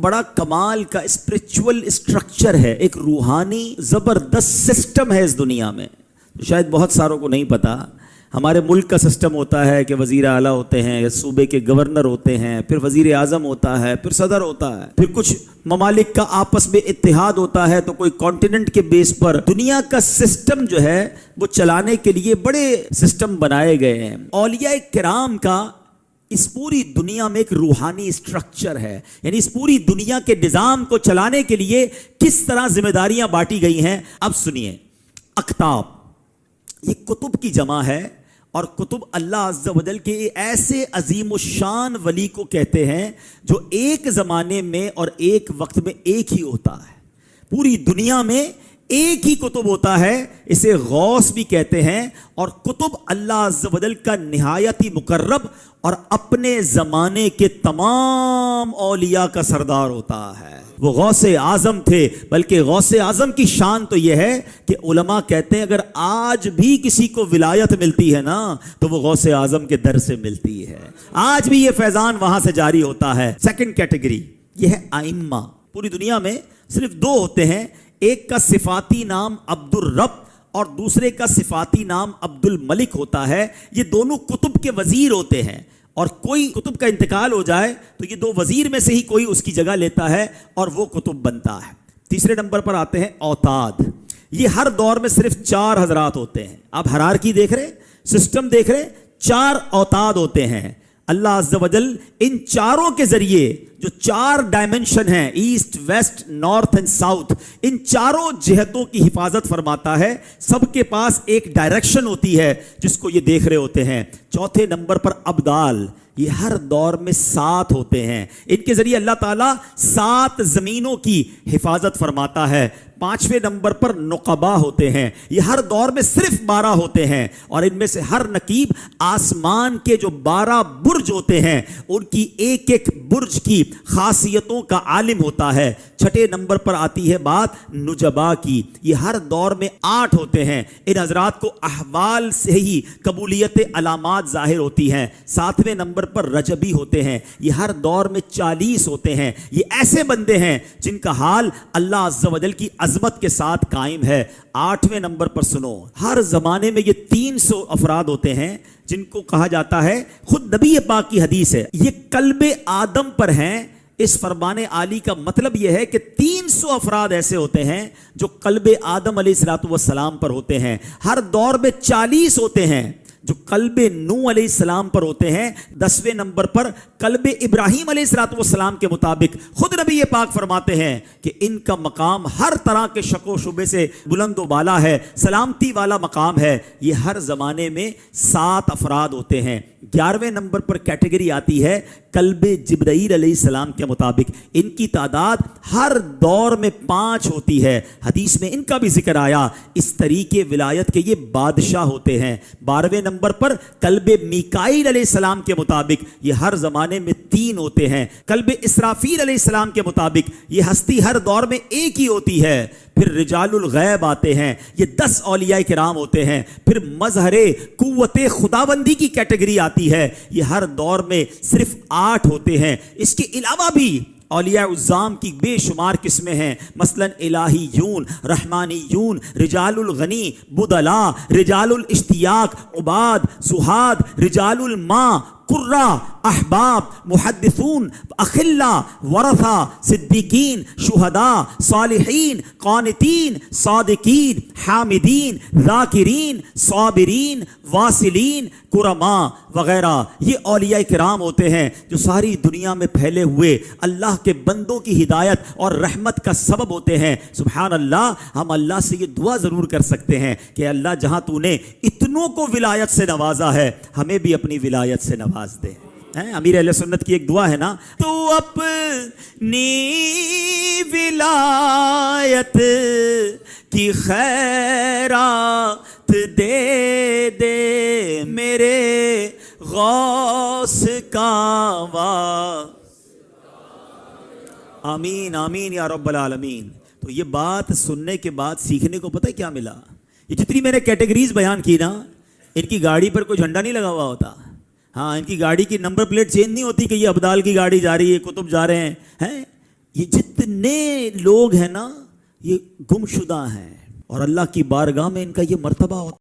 بڑا کمال کا spiritual structure ہے، ایک روحانی زبردست سسٹم ہے اس دنیا میں، شاید بہت ساروں کو نہیں پتا۔ ہمارے ملک کا سسٹم ہوتا ہے کہ وزیر اعلیٰ ہوتے ہیں، صوبے کے گورنر ہوتے ہیں، پھر وزیر اعظم ہوتا ہے، پھر صدر ہوتا ہے، پھر کچھ ممالک کا آپس میں اتحاد ہوتا ہے، تو کوئی کانٹیننٹ کے بیس پر دنیا کا سسٹم جو ہے وہ چلانے کے لیے بڑے سسٹم بنائے گئے ہیں۔ اولیاء کرام کا اس پوری دنیا میں ایک روحانی اسٹرکچر ہے، یعنی اس پوری دنیا کے نظام کو چلانے کے لیے کس طرح ذمہ داریاں بانٹی گئی ہیں۔ اب سنیے، اقطاب یہ کتب کی جمع ہے، اور کتب اللہ عز و جل کے ایسے عظیم الشان ولی کو کہتے ہیں جو ایک زمانے میں اور ایک وقت میں ایک ہی ہوتا ہے، پوری دنیا میں ایک ہی کتب ہوتا ہے، اسے غوث بھی کہتے ہیں۔ اور کتب اللہ عز و جل کا نہایت ہی مقرب اور اپنے زمانے کے تمام اولیاء کا سردار ہوتا ہے۔ وہ غوث اعظم تھے، بلکہ غوث اعظم کی شان تو یہ ہے کہ علماء کہتے ہیں اگر آج بھی کسی کو ولایت ملتی ہے نا تو وہ غوث اعظم کے در سے ملتی ہے، آج بھی یہ فیضان وہاں سے جاری ہوتا ہے۔ سیکنڈ کیٹیگری یہ ہے ائمہ۔ پوری دنیا میں صرف دو ہوتے ہیں، ایک کا صفاتی نام عبد الرب اور دوسرے کا صفاتی نام عبد الملک ہوتا ہے۔ یہ دونوں کتب کے وزیر ہوتے ہیں، اور کوئی کتب کا انتقال ہو جائے تو یہ دو وزیر میں سے ہی کوئی اس کی جگہ لیتا ہے اور وہ کتب بنتا ہے۔ تیسرے نمبر پر آتے ہیں اوتاد۔ یہ ہر دور میں صرف 4 حضرات ہوتے ہیں۔ آپ ہرارکی دیکھ رہے، سسٹم دیکھ رہے، 4 اوتاد ہوتے ہیں۔ اللہ عز و جل ان چاروں کے ذریعے جو 4 ڈائمنشن ہیں، east, west, north and south, ان چاروں جہتوں کی حفاظت فرماتا ہے۔ سب کے پاس ایک ڈائریکشن ہوتی ہے جس کو یہ دیکھ رہے ہوتے ہیں۔ چوتھے نمبر پر ابدال، یہ ہر دور میں 7 ہوتے ہیں، ان کے ذریعے اللہ تعالیٰ 7 زمینوں کی حفاظت فرماتا ہے۔ 5ویں نمبر پر نقبا ہوتے ہیں، یہ ہر دور میں صرف 12 ہوتے ہیں، اور ان میں سے ہر نقیب آسمان کے جو 12 برج ہوتے ہیں ان کی ایک ایک برج کی خاصیتوں کا عالم ہوتا ہے۔ 6 نمبر پر آتی ہے بات نجبا کی، یہ ہر دور میں 8 ہوتے ہیں، ان حضرات کو احوال سے ہی قبولیت علامات ظاہر ہوتی ہیں۔ 7ویں نمبر پر رجبی ہوتے ہیں، یہ ہر دور میں 40 ہوتے ہیں، یہ ایسے بندے ہیں جن کا حال اللہ عز و جل کی عظمت کے ساتھ قائم ہے۔ 8ویں نمبر پر سنو، ہر زمانے میں یہ 300 افراد ہوتے ہیں جن کو کہا جاتا ہے، خود نبی پاک کی حدیث ہے، یہ قلب آدم پر ہیں۔ اس فرمان عالی کا مطلب یہ ہے کہ 300 افراد ایسے ہوتے ہیں جو قلب آدم علیہ السلام پر ہوتے ہیں۔ ہر دور میں 40 ہوتے ہیں جو قلب نوح علیہ السلام پر ہوتے ہیں۔ 10ویں نمبر پر قلب ابراہیم علیہ السلام کے مطابق خود نبی پاک فرماتے ہیں کہ ان کا مقام ہر طرح کے شک و شبے سے بلند و بالا ہے، سلامتی والا مقام ہے۔ یہ ہر زمانے میں 7 افراد ہوتے ہیں۔ 11ویں نمبر پر کیٹیگری آتی ہے قلب جبرائیل علیہ السلام کے مطابق، ان کی تعداد ہر دور میں 5 ہوتی ہے۔ حدیث میں ان کا بھی ذکر آیا، اس طریقے ولایت کے یہ بادشاہ ہوتے ہیں۔ 12ویں نمبر پر قلب میکائیل علیہ السلام کے مطابق یہ ہر زمانے میں 3 ہوتے ہیں۔ قلب اسرافیل علیہ السلام کے مطابق یہ ہستی ہر دور میں ایک ہی ہوتی ہے۔ پھر رجال الغیب آتے ہیں، یہ 10 اولیاء کرام ہوتے ہیں۔ پھر مظہر قوت خداوندی کی کیٹیگری آتی ہے، یہ ہر دور میں صرف 8 ہوتے ہیں۔ اس کے علاوہ بھی اولیاء عظام کی بے شمار قسمیں ہیں، مثلا الہیون، رحمانیون، رجال الغنی، بدلا، رجال الاشتیاق، عباد، زہاد، رجال الماء، قرہ، احباب، محدثون، اخلا، ورثہ، صدیقین، شہداء، صالحین، قانتین، صادقین، حامدین، ذاکرین، صابرین، واصلین، کرما وغیرہ۔ یہ اولیاء کرام ہوتے ہیں جو ساری دنیا میں پھیلے ہوئے اللہ کے بندوں کی ہدایت اور رحمت کا سبب ہوتے ہیں۔ سبحان اللہ، ہم اللہ سے یہ دعا ضرور کر سکتے ہیں کہ اللہ جہاں تو نے اتنوں کو ولایت سے نوازا ہے ہمیں بھی اپنی ولایت سے نواز دے۔ امیر اہل سنت کی ایک دعا ہے نا، تو اپنی ولایت کی خیرات دے دے میرے غوث کا وا۔ آمین آمین یا رب العالمین۔ تو یہ بات سننے کے بعد سیکھنے کو پتہ ہے کیا ملا؟ یہ جتنی میں نے کیٹیگریز بیان کی نا، ان کی گاڑی پر کوئی جھنڈا نہیں لگا ہوا ہوتا۔ ہاں، ان کی گاڑی کی نمبر پلیٹ چینج نہیں ہوتی کہ یہ ابدال کی گاڑی جا رہی ہے، کتب جا رہے ہیں۔ یہ جتنے لوگ ہیں نا یہ گمشدہ ہیں اور اللہ کی بارگاہ میں ان کا یہ مرتبہ ہوتا ہے.